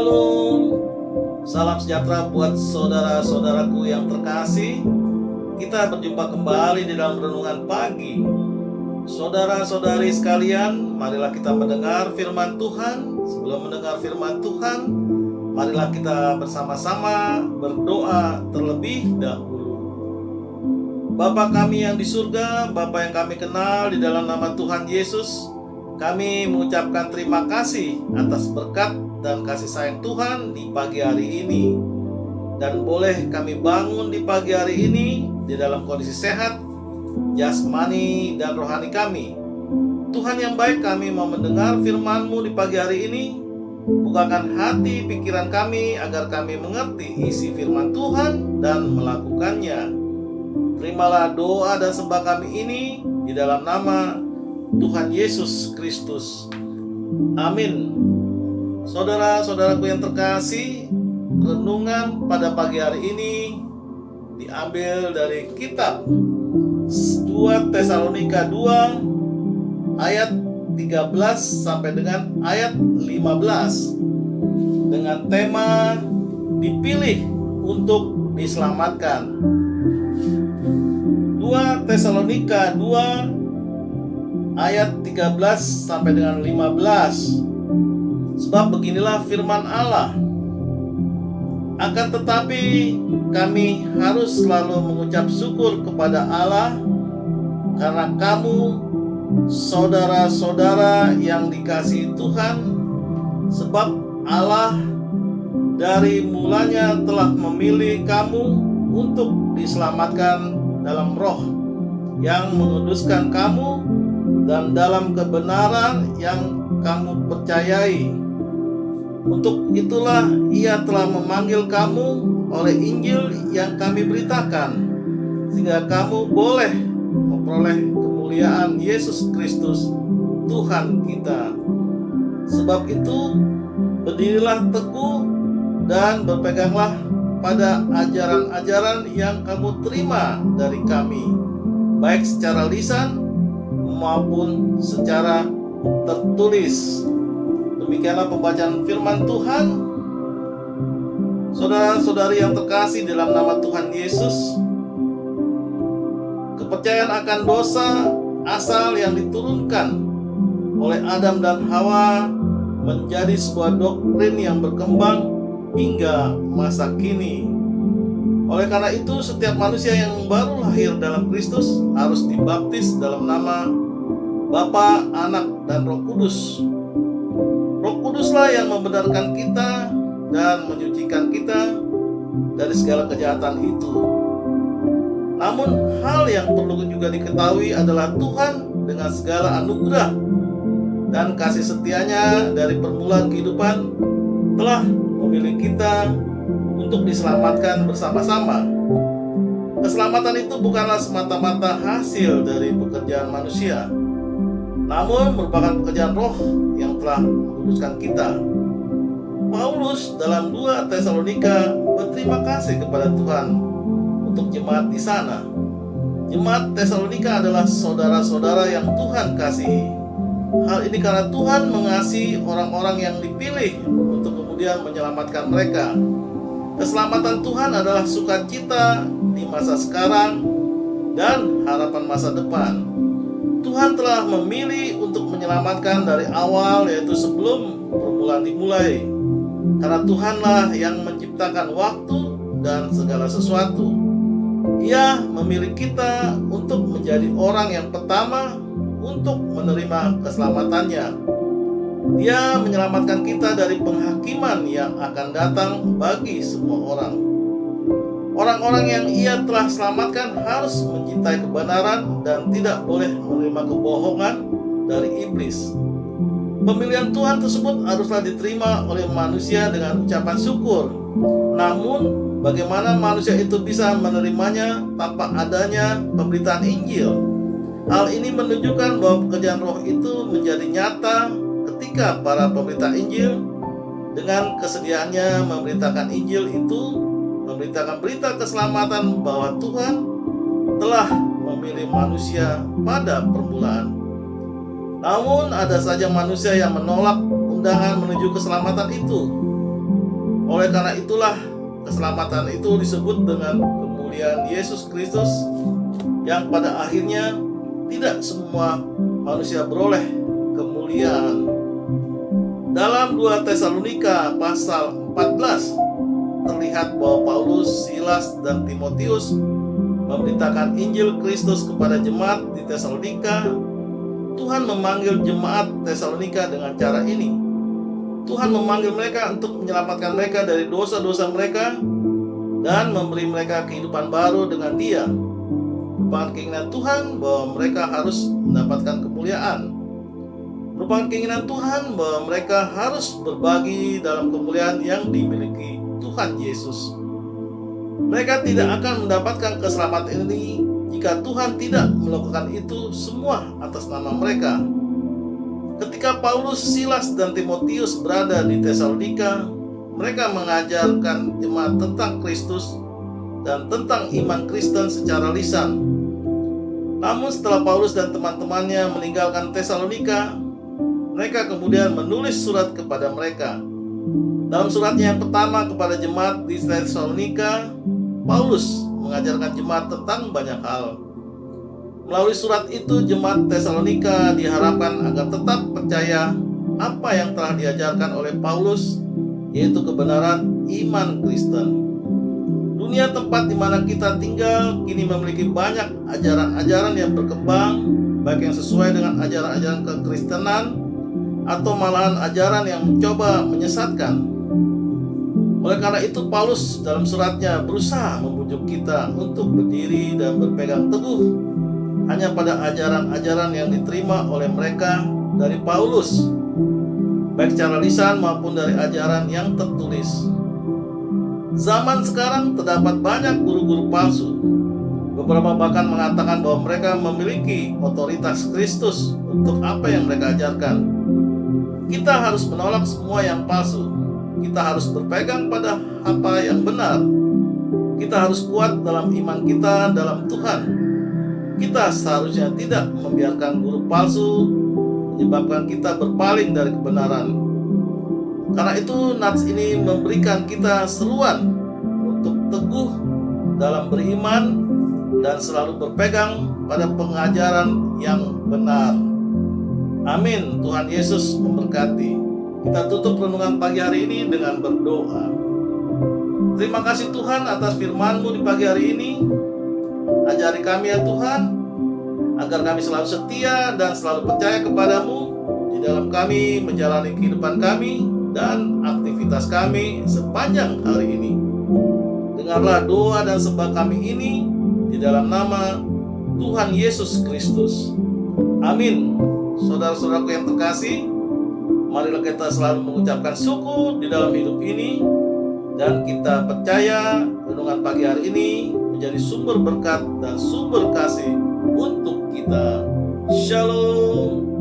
Shalom. Salam sejahtera buat saudara-saudaraku yang terkasih. Kita berjumpa kembali di dalam renungan pagi. Saudara-saudari sekalian, marilah kita mendengar firman Tuhan. Sebelum mendengar firman Tuhan, marilah kita bersama-sama berdoa terlebih dahulu. Bapa kami yang di surga, Bapa yang kami kenal, di dalam nama Tuhan Yesus, kami mengucapkan terima kasih atas berkat dan kasih sayang Tuhan di pagi hari ini. Dan boleh kami bangun di pagi hari ini di dalam kondisi sehat, jasmani dan rohani kami. Tuhan yang baik, kami mau mendengar firman-Mu di pagi hari ini. Bukakan hati pikiran kami agar kami mengerti isi firman Tuhan dan melakukannya. Terimalah doa dan sembah kami ini di dalam nama Tuhan Yesus Kristus. Amin. Saudara-saudaraku yang terkasih, renungan pada pagi hari ini diambil dari kitab 2 Tesalonika 2 ayat 13 sampai dengan ayat 15 dengan tema dipilih untuk diselamatkan. 2 Tesalonika 2 ayat 13 sampai dengan 15. Sebab beginilah firman Allah. Akan tetapi kami harus selalu mengucap syukur kepada Allah karena kamu saudara-saudara yang dikasihi Tuhan, sebab Allah dari mulanya telah memilih kamu untuk diselamatkan dalam roh yang menguduskan kamu dan dalam kebenaran yang kamu percayai. Untuk itulah Ia telah memanggil kamu oleh Injil yang kami beritakan, sehingga kamu boleh memperoleh kemuliaan Yesus Kristus Tuhan kita. Sebab itu, berdirilah teguh dan berpeganglah pada ajaran-ajaran yang kamu terima dari kami, baik secara lisan maupun secara tertulis. Demikianlah pembacaan firman Tuhan. Saudara-saudari yang terkasih dalam nama Tuhan Yesus, kepercayaan akan dosa asal yang diturunkan oleh Adam dan Hawa menjadi sebuah doktrin yang berkembang hingga masa kini. Oleh karena itu, setiap manusia yang baru lahir dalam Kristus harus dibaptis dalam nama Bapa, Anak, dan Roh Kudus. Roh Kuduslah yang membenarkan kita dan menyucikan kita dari segala kejahatan itu. Namun hal yang perlu juga diketahui adalah Tuhan dengan segala anugerah dan kasih setianya dari permulaan kehidupan telah memilih kita untuk diselamatkan bersama-sama. Keselamatan itu bukanlah semata-mata hasil dari pekerjaan manusia, namun merupakan pekerjaan roh yang telah menguduskan kita. Paulus dalam 2 Tesalonika berterima kasih kepada Tuhan untuk jemaat di sana. Jemaat Tesalonika adalah saudara-saudara yang Tuhan kasihi. Hal ini karena Tuhan mengasihi orang-orang yang dipilih untuk kemudian menyelamatkan mereka. Keselamatan Tuhan adalah sukacita di masa sekarang dan harapan masa depan. Tuhan telah memilih untuk menyelamatkan dari awal, yaitu sebelum permulaan dimulai. Karena Tuhanlah yang menciptakan waktu dan segala sesuatu. Ia memilih kita untuk menjadi orang yang pertama untuk menerima keselamatannya. Dia menyelamatkan kita dari penghakiman yang akan datang bagi semua orang. Orang-orang yang Ia telah selamatkan harus mencintai kebenaran dan tidak boleh menerima kebohongan dari iblis. Pemilihan Tuhan tersebut haruslah diterima oleh manusia dengan ucapan syukur. Namun, bagaimana manusia itu bisa menerimanya tanpa adanya pemberitaan Injil? Hal ini menunjukkan bahwa pekerjaan roh itu menjadi nyata ketika para pemberita Injil dengan kesediaannya memberitakan Injil itu, memberitakan berita keselamatan bahwa Tuhan telah memilih manusia pada permulaan. Namun ada saja manusia yang menolak undangan menuju keselamatan itu. Oleh karena itulah keselamatan itu disebut dengan kemuliaan Yesus Kristus, yang pada akhirnya tidak semua manusia beroleh kemuliaan. Dalam 2 Tesalonika pasal 14 terlihat bahwa Paulus, Silas, dan Timotius memberitakan Injil Kristus kepada jemaat di Tesalonika. Tuhan memanggil jemaat Tesalonika dengan cara ini. Tuhan memanggil mereka untuk menyelamatkan mereka dari dosa-dosa mereka dan memberi mereka kehidupan baru dengan Dia. Merupakan keinginan Tuhan bahwa mereka harus mendapatkan kemuliaan. Merupakan keinginan Tuhan bahwa mereka harus berbagi dalam kemuliaan yang dimiliki Tuhan Yesus. Mereka tidak akan mendapatkan keselamatan ini jika Tuhan tidak melakukan itu semua atas nama mereka. Ketika Paulus, Silas, dan Timotius berada di Tesalonika, mereka mengajarkan jemaat tentang Kristus dan tentang iman Kristen secara lisan. Namun setelah Paulus dan teman-temannya meninggalkan Tesalonika, mereka kemudian menulis surat kepada mereka. Dalam suratnya yang pertama kepada jemaat di Tesalonika, Paulus mengajarkan jemaat tentang banyak hal. Melalui surat itu, jemaat Tesalonika diharapkan agar tetap percaya apa yang telah diajarkan oleh Paulus, yaitu kebenaran iman Kristen. Dunia tempat di mana kita tinggal kini memiliki banyak ajaran-ajaran yang berkembang, baik yang sesuai dengan ajaran-ajaran kekristenan atau malahan ajaran yang mencoba menyesatkan. Oleh karena itu, Paulus dalam suratnya berusaha membujuk kita untuk berdiri dan berpegang teguh hanya pada ajaran-ajaran yang diterima oleh mereka dari Paulus, baik secara lisan maupun dari ajaran yang tertulis. Zaman sekarang terdapat banyak guru-guru palsu. Beberapa bahkan mengatakan bahwa mereka memiliki otoritas Kristus untuk apa yang mereka ajarkan. Kita harus menolak semua yang palsu. Kita harus berpegang pada apa yang benar. Kita harus kuat dalam iman kita dalam Tuhan. Kita seharusnya tidak membiarkan guru palsu menyebabkan kita berpaling dari kebenaran. Karena itu nats ini memberikan kita seruan untuk teguh dalam beriman dan selalu berpegang pada pengajaran yang benar. Amin. Tuhan Yesus memberkati. Kita tutup renungan pagi hari ini dengan berdoa. Terima kasih Tuhan atas firman-Mu di pagi hari ini. Ajari kami ya Tuhan, agar kami selalu setia dan selalu percaya kepadamu di dalam kami menjalani kehidupan kami dan aktivitas kami sepanjang hari ini. Dengarlah doa dan sembah kami ini di dalam nama Tuhan Yesus Kristus. Amin. Saudara-saudaraku yang terkasih, marilah kita selalu mengucapkan syukur di dalam hidup ini, dan kita percaya renungan pagi hari ini menjadi sumber berkat dan sumber kasih untuk kita. Shalom.